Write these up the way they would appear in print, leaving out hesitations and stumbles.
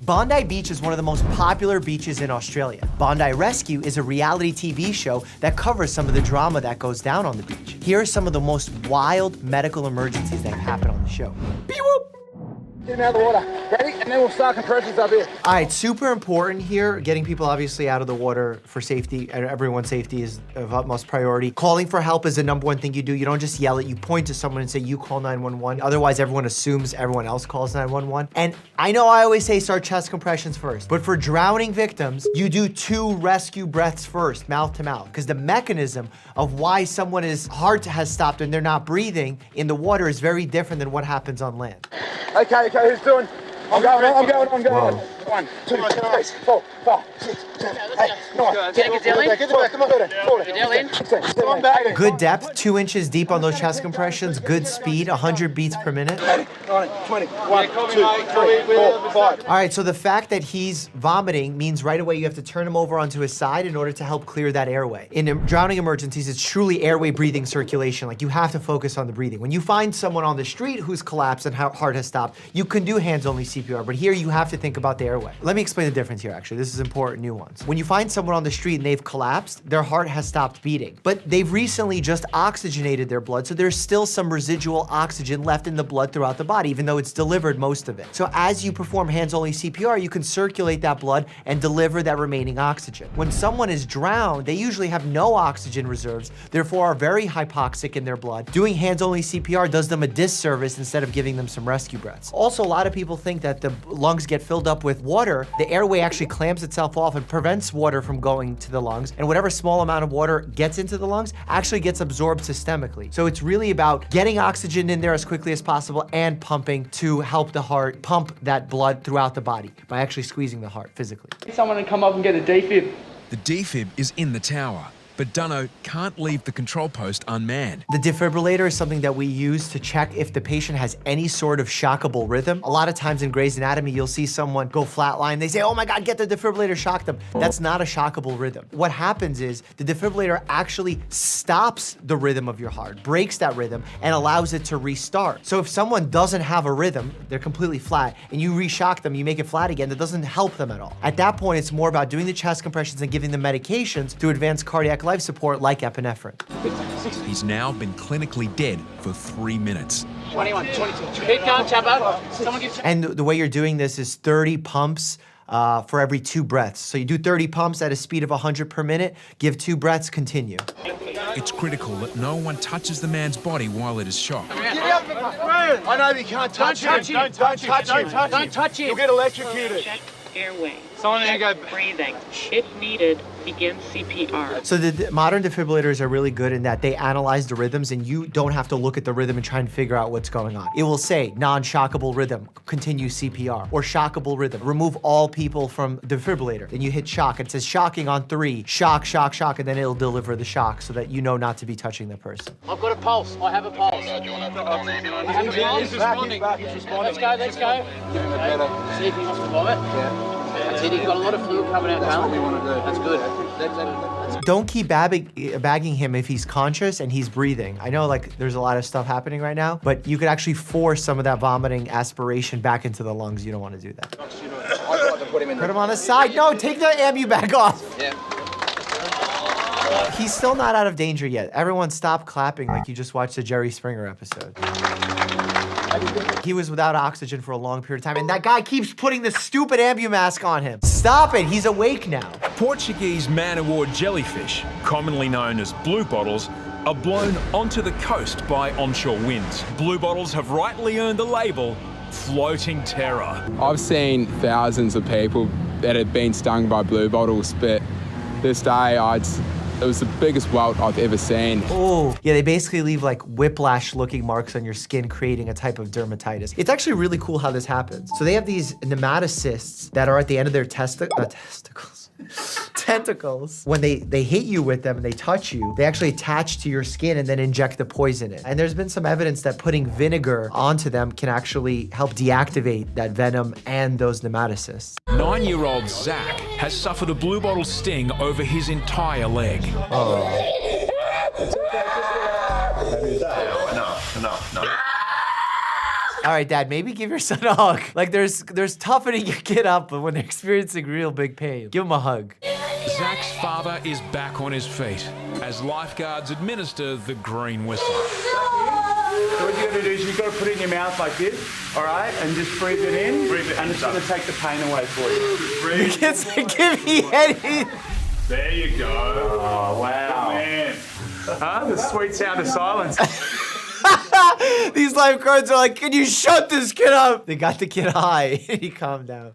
Bondi Beach is one of the most popular beaches in Australia. Bondi Rescue is a reality TV show that covers some of the drama that goes down on the beach. Here are some of the most wild medical emergencies that happen on the show. Beep-whoop. Get him out of the water. Ready? And then we'll start compressions up here. All right, super important here. Getting people obviously out of the water for safety, and everyone's safety is of utmost priority. Calling for help is the #1 thing you do. You don't just yell it, you point to someone and say, you call 911. Otherwise, everyone assumes everyone else calls 911. And I know I always say start chest compressions first, but for drowning victims, you do 2 rescue breaths first, mouth to mouth, because the mechanism of why someone's heart has stopped and they're not breathing in the water is very different than what happens on land. Okay, who's doing? I'm going. Whoa. 1, 2, 3, 4, 5, 6, 7, 8, 9. Take it down in. Get back, come on. Get down in. Come on back. Good depth, 2 inches deep on those chest compressions, good speed, 100 beats per minute. 20, 1, 2, 3, 4, 5. All right, so the fact that he's vomiting means right away you have to turn him over onto his side in order to help clear that airway. In drowning emergencies, it's truly airway breathing circulation. Like, you have to focus on the breathing. When you find someone on the street who's collapsed and heart has stopped, you can do hands-only CPR, but here you have to think about the airway. Let me explain the difference here, actually. This is important nuance. When you find someone on the street and they've collapsed, their heart has stopped beating, but they've recently just oxygenated their blood, so there's still some residual oxygen left in the blood throughout the body, even though it's delivered most of it. So as you perform hands-only CPR, you can circulate that blood and deliver that remaining oxygen. When someone is drowned, they usually have no oxygen reserves, therefore are very hypoxic in their blood. Doing hands-only CPR does them a disservice instead of giving them some rescue breaths. Also, a lot of people think that the lungs get filled up with water. The airway actually clamps itself off and prevents water from going to the lungs, and whatever small amount of water gets into the lungs actually gets absorbed systemically. So it's really about getting oxygen in there as quickly as possible and pumping to help the heart pump that blood throughout the body by actually squeezing the heart physically. Someone to come up and get a defib. The defib is in the tower, but Dunno can't leave the control post unmanned. The defibrillator is something that we use to check if the patient has any sort of shockable rhythm. A lot of times in Grey's Anatomy, you'll see someone go flatline. They say, oh my God, get the defibrillator, shock them. That's not a shockable rhythm. What happens is the defibrillator actually stops the rhythm of your heart, breaks that rhythm, and allows it to restart. So if someone doesn't have a rhythm, they're completely flat, and you re-shock them, you make it flat again, that doesn't help them at all. At that point, it's more about doing the chest compressions and giving them medications to advance cardiac life support like epinephrine. He's now been clinically dead for 3 minutes. 21, 22. Keep going, Chappo. Someone give And the way you're doing this is 30 pumps for every 2 breaths. So you do 30 pumps at a speed of 100 per minute, give 2 breaths, continue. It's critical that no one touches the man's body while it is shocked. I know, but you can't touch him. Don't touch him. Don't touch him. You'll get electrocuted. Check airway. Someone Check go. breathing. If needed, begin CPR. So the modern defibrillators are really good in that they analyze the rhythms and you don't have to look at the rhythm and try and figure out what's going on. It will say non-shockable rhythm, continue CPR, or shockable rhythm, remove all people from defibrillator. Then you hit shock. It says shocking on 3, shock, shock, shock, and then it'll deliver the shock so that you know not to be touching the person. I've got a pulse. I have a pulse. I have a pulse. He's responding. Let's go. Give him a better. See if he wants to vomit. Yeah. That's it. He's got a lot of fluid coming out. That's what we want to do. That's good. Don't keep bagging him if he's conscious and he's breathing. I know like there's a lot of stuff happening right now, but you could actually force some of that vomiting aspiration back into the lungs. You don't want to do that. Put him in. Put him on the side. No, take the ambu bag off. Yeah. He's still not out of danger yet. Everyone stop clapping like you just watched a Jerry Springer episode. He was without oxygen for a long period of time, and that guy keeps putting the stupid ambu mask on him. Stop it, he's awake now. Portuguese man-o-war jellyfish, commonly known as bluebottles, are blown onto the coast by onshore winds. Bluebottles have rightly earned the label floating terror. I've seen thousands of people that have been stung by bluebottles, but this day it was the biggest welt I've ever seen. Oh, yeah, they basically leave like whiplash-looking marks on your skin, creating a type of dermatitis. It's actually really cool how this happens. So they have these nematocysts that are at the end of their tentacles. When they hit you with them and they touch you, they actually attach to your skin and then inject the poison in. And there's been some evidence that putting vinegar onto them can actually help deactivate that venom and those nematocysts. 9-year-old Zach has suffered a bluebottle sting over his entire leg. Oh. No. All right, Dad, maybe give your son a hug. Like, there's toughening your kid up when they're experiencing real big pain. Give him a hug. Zach's father is back on his feet as lifeguards administer the green whistle. So what you're going to do is you've got to put it in your mouth like this, all right? And just breathe it in. Breathe it, and it's going to take the pain away for you. The kid's like, give me any. There you go. Oh, wow. Man. The sweet sound of silence. These lifeguards are like, can you shut this kid up? They got the kid high. He calmed down.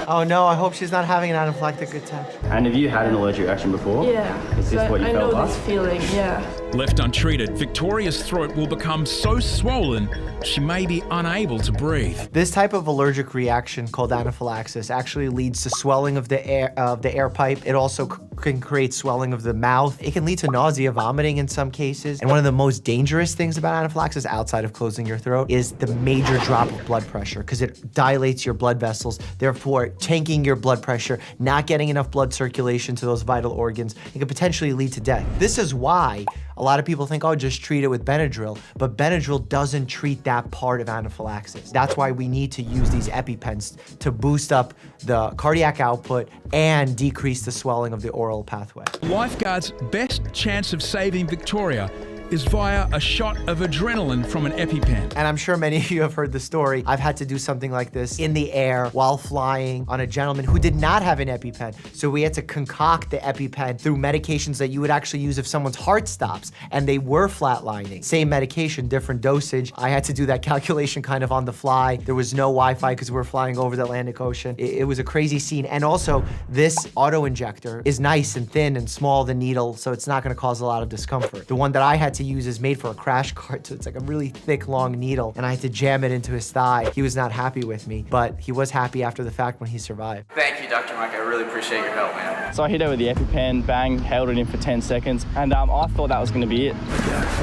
Oh no, I hope she's not having an anaphylactic attack. And have you had an allergic reaction before? Yeah. Is this what you I felt know like? this feeling, yeah. Left untreated, Victoria's throat will become so swollen she may be unable to breathe. This type of allergic reaction called anaphylaxis actually leads to swelling of the air pipe. It also can create swelling of the mouth. It can lead to nausea, vomiting in some cases. And one of the most dangerous things about anaphylaxis outside of closing your throat is the major drop of blood pressure because it dilates your blood vessels, therefore tanking your blood pressure, not getting enough blood circulation to those vital organs. It could potentially lead to death. This is why a lot of people think, oh, just treat it with Benadryl, but Benadryl doesn't treat that part of anaphylaxis. That's why we need to use these EpiPens to boost up the cardiac output and decrease the swelling of the oral pathway. Lifeguard's best chance of saving Victoria is via a shot of adrenaline from an EpiPen. And I'm sure many of you have heard the story. I've had to do something like this in the air while flying on a gentleman who did not have an EpiPen. So we had to concoct the EpiPen through medications that you would actually use if someone's heart stops and they were flatlining. Same medication, different dosage. I had to do that calculation kind of on the fly. There was no Wi-Fi because we were flying over the Atlantic Ocean. It was a crazy scene. And also, this auto injector is nice and thin and small, the needle, so it's not gonna cause a lot of discomfort. The one that I had to use is made for a crash cart, so it's like a really thick, long needle, and I had to jam it into his thigh. He was not happy with me, but he was happy after the fact when he survived. Thank you, Dr. Mike. I really appreciate your help, man. So I hit her with the EpiPen, bang, held it in for 10 seconds, and I thought that was going to be it.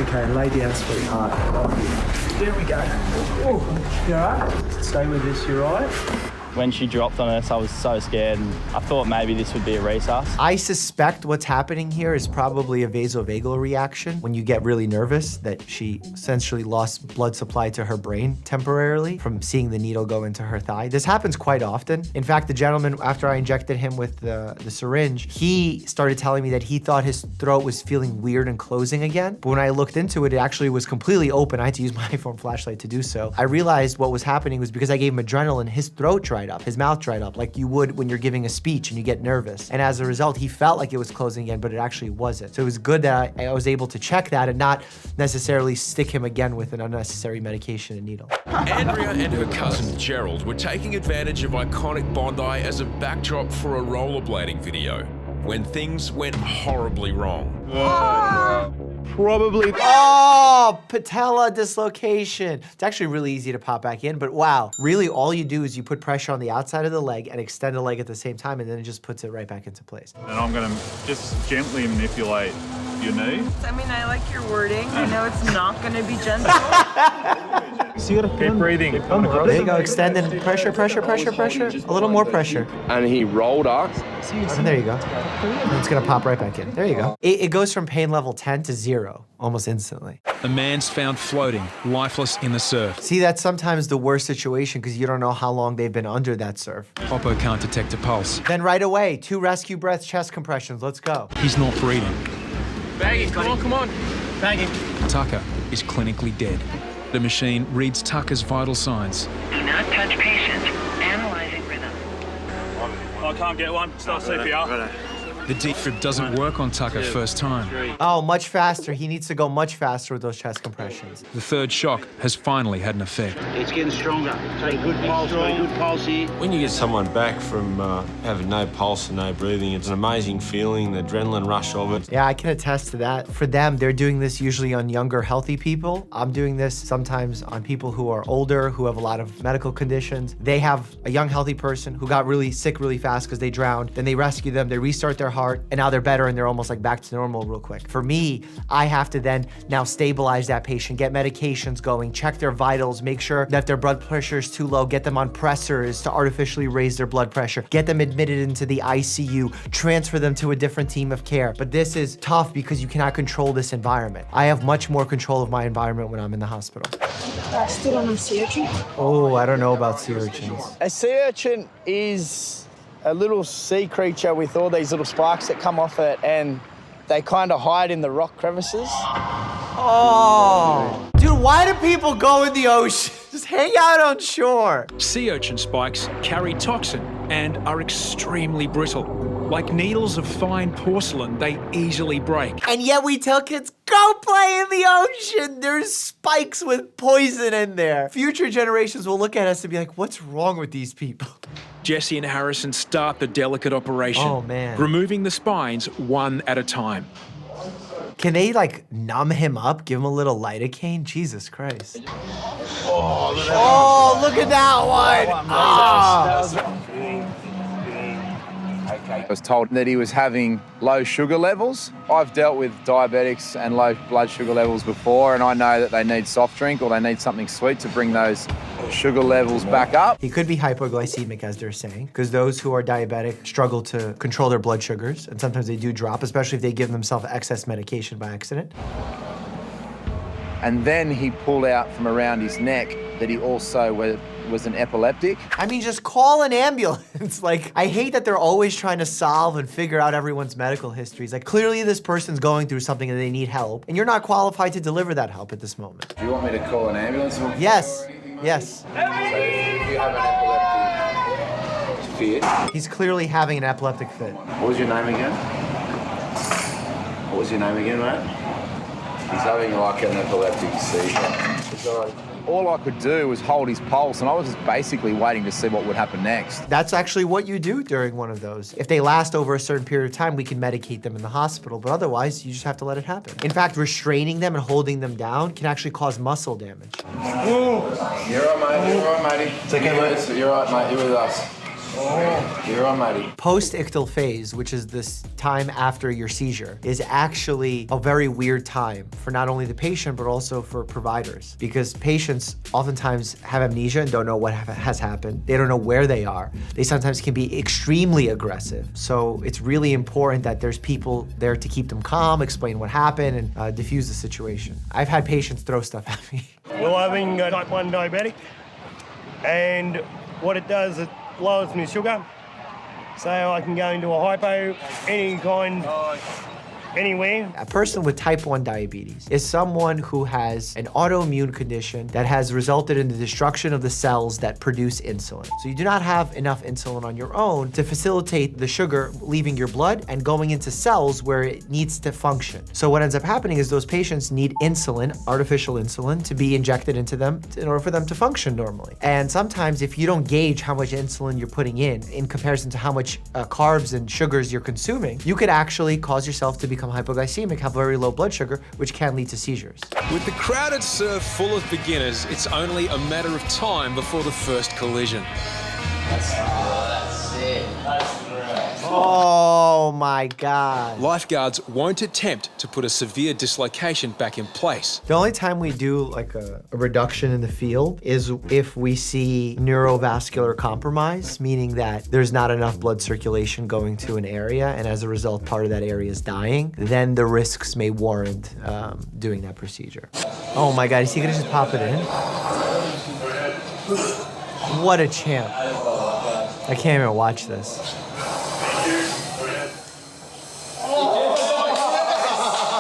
Okay, lay down, sweetheart. There we go. Oh, you all right? Stay with this, you all right? When she dropped on us, I was so scared, and I thought maybe this would be a resus. I suspect what's happening here is probably a vasovagal reaction when you get really nervous, that she essentially lost blood supply to her brain temporarily from seeing the needle go into her thigh. This happens quite often. In fact, the gentleman, after I injected him with the syringe, he started telling me that he thought his throat was feeling weird and closing again. But when I looked into it, it actually was completely open. I had to use my iPhone flashlight to do so. I realized what was happening was because I gave him adrenaline, his throat dried up, his mouth dried up, like you would when you're giving a speech and you get nervous. And as a result, he felt like it was closing again, but it actually wasn't. So it was good that I was able to check that and not necessarily stick him again with an unnecessary medication and needle. Andrea and her cousin Gerald were taking advantage of iconic Bondi as a backdrop for a rollerblading video when things went horribly wrong. Probably. Oh, patella dislocation. It's actually really easy to pop back in, but wow. Really, all you do is you put pressure on the outside of the leg and extend the leg at the same time, and then it just puts it right back into place. And I'm going to just gently manipulate your knee. I mean, I like your wording. I know it's not going to be gentle. So you gotta Keep breathing. There you go, extend and pressure, pressure, pressure, pressure. A little more pressure. And he rolled up. And there you go. And it's gonna pop right back in. There you go. It goes from pain level 10 to 0 almost instantly. A man's found floating, lifeless in the surf. See, that's sometimes the worst situation because you don't know how long they've been under that surf. Popo can't detect a pulse. Then right away, 2 rescue breath chest compressions. Let's go. He's not breathing. Baggy, come on. Baggy. Tucker is clinically dead. The machine reads Tucker's vital signs. Do not touch patient. Analyzing rhythm. I can't get one. Start CPR. The defib doesn't work on Tucker first time. Oh, much faster. He needs to go much faster with those chest compressions. The third shock has finally had an effect. It's getting stronger. Take good pulse, good pulse here. When you get someone back from having no pulse and no breathing, it's an amazing feeling, the adrenaline rush of it. Yeah, I can attest to that. For them, they're doing this usually on younger, healthy people. I'm doing this sometimes on people who are older, who have a lot of medical conditions. They have a young, healthy person who got really sick really fast because they drowned. Then they rescue them, they restart their heart, and now they're better and they're almost like back to normal real quick. For me, I have to then now stabilize that patient, get medications going, check their vitals, make sure that their blood pressure is too low, get them on pressors to artificially raise their blood pressure, get them admitted into the ICU, transfer them to a different team of care. But this is tough because you cannot control this environment. I have much more control of my environment when I'm in the hospital. Stood on a sea urchin. Oh, I don't know about sea urchins. A sea urchin is a little sea creature with all these little spikes that come off it, and they kind of hide in the rock crevices. Oh, dude, why do people go in the ocean? Just hang out on shore. Sea urchin spikes carry toxin and are extremely brittle. Like needles of fine porcelain, they easily break. And yet we tell kids, go play in the ocean. There's spikes with poison in there. Future generations will look at us and be like, what's wrong with these people? Jesse and Harrison start the delicate operation. Oh, man. Removing the spines one at a time. Can they like numb him up? Give him a little lidocaine? Jesus Christ. Oh, look at that one. I was told that he was having low sugar levels. I've dealt with diabetics and low blood sugar levels before, and I know that they need soft drink or they need something sweet to bring those sugar levels back up. He could be hypoglycemic, as they're saying, because those who are diabetic struggle to control their blood sugars, and sometimes they do drop, especially if they give themselves excess medication by accident. And then he pulled out from around his neck that he also was an epileptic. I mean, just call an ambulance. Like, I hate that they're always trying to solve and figure out everyone's medical histories. Like, clearly this person's going through something and they need help, and you're not qualified to deliver that help at this moment. Do you want me to call an ambulance? Yes, yes. So if you have an epileptic fit. He's clearly having an epileptic fit. What was your name again? What was your name again, mate? He's having like an epileptic seizure. All I could do was hold his pulse, and I was just basically waiting to see what would happen next. That's actually what you do during one of those. If they last over a certain period of time, we can medicate them in the hospital, but otherwise, you just have to let it happen. In fact, restraining them and holding them down can actually cause muscle damage. You're all right, mate. You're all right, matey. It's okay, mate. You're all right, mate. You're with us. You're on, matey. Post-ictal phase, which is this time after your seizure, is actually a very weird time for not only the patient, but also for providers. Because patients oftentimes have amnesia and don't know what has happened. They don't know where they are. They sometimes can be extremely aggressive. So it's really important that there's people there to keep them calm, explain what happened, and diffuse the situation. I've had patients throw stuff at me. Well, I'm having type 1 diabetic, and what it does, it lowers my sugar, so I can go into a hypo any kind, anywhere. A person with type 1 diabetes is someone who has an autoimmune condition that has resulted in the destruction of the cells that produce insulin. So you do not have enough insulin on your own to facilitate the sugar leaving your blood and going into cells where it needs to function. So what ends up happening is those patients need insulin, artificial insulin, to be injected into them in order for them to function normally. And sometimes if you don't gauge how much insulin you're putting in comparison to how much carbs and sugars you're consuming, you could actually cause yourself to become hypoglycemic, have very low blood sugar, which can lead to seizures. With the crowded surf full of beginners, it's only a matter of time before the first collision. That's it. Oh my God. Lifeguards won't attempt to put a severe dislocation back in place. The only time we do like a reduction in the field is if we see neurovascular compromise, meaning that there's not enough blood circulation going to an area, and as a result, part of that area is dying. Then the risks may warrant doing that procedure. Oh my God, is he gonna just pop it in? What a champ. I can't even watch this.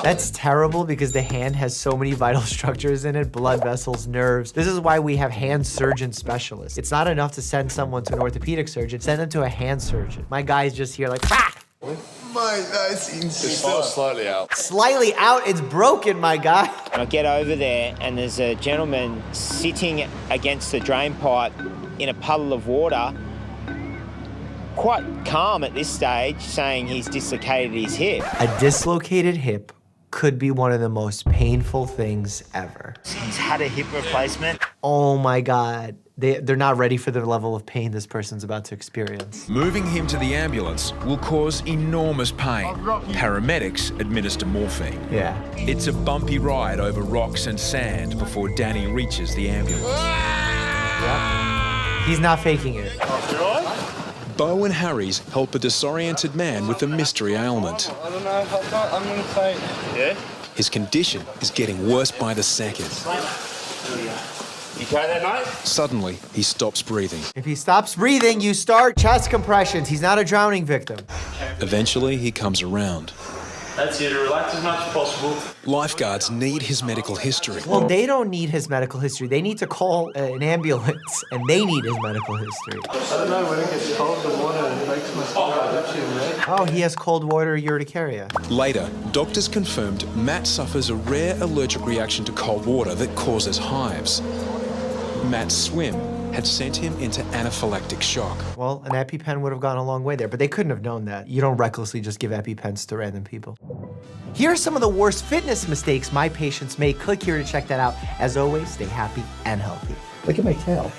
That's terrible because the hand has so many vital structures in it, blood vessels, nerves. This is why we have hand surgeon specialists. It's not enough to send someone to an orthopedic surgeon, send them to a hand surgeon. My guy's just here like, ah! Mate, that's insane. It's still slightly out. Slightly out, it's broken, my guy. And I get over there and there's a gentleman sitting against the drain pipe in a puddle of water, quite calm at this stage, saying he's dislocated his hip. A dislocated hip could be one of the most painful things ever. He's had a hip replacement. Oh my God. they're not ready for the level of pain this person's about to experience. Moving him to the ambulance will cause enormous pain. Paramedics administer morphine. Yeah. It's a bumpy ride over rocks and sand before Danny reaches the ambulance. He's not faking it. Bo and Harry's help a disoriented man with a mystery ailment. I don't know, I'm going to say... Yeah? His condition is getting worse by the second. You okay there, mate? Suddenly, he stops breathing. If he stops breathing, you start chest compressions. He's not a drowning victim. Eventually, he comes around. That's it, relax as much as possible. Lifeguards need his medical history. Well, they don't need his medical history. They need to call an ambulance, and they need his medical history. I don't know, when it gets cold, the water makes my stomach itchy, mate. Oh, he has cold water urticaria. Later, doctors confirmed Matt suffers a rare allergic reaction to cold water that causes hives. Matt's swim had sent him into anaphylactic shock. Well, an EpiPen would have gone a long way there, but they couldn't have known that. You don't recklessly just give EpiPens to random people. Here are some of the worst fitness mistakes my patients make. Click here to check that out. As always, stay happy and healthy. Look at my tail.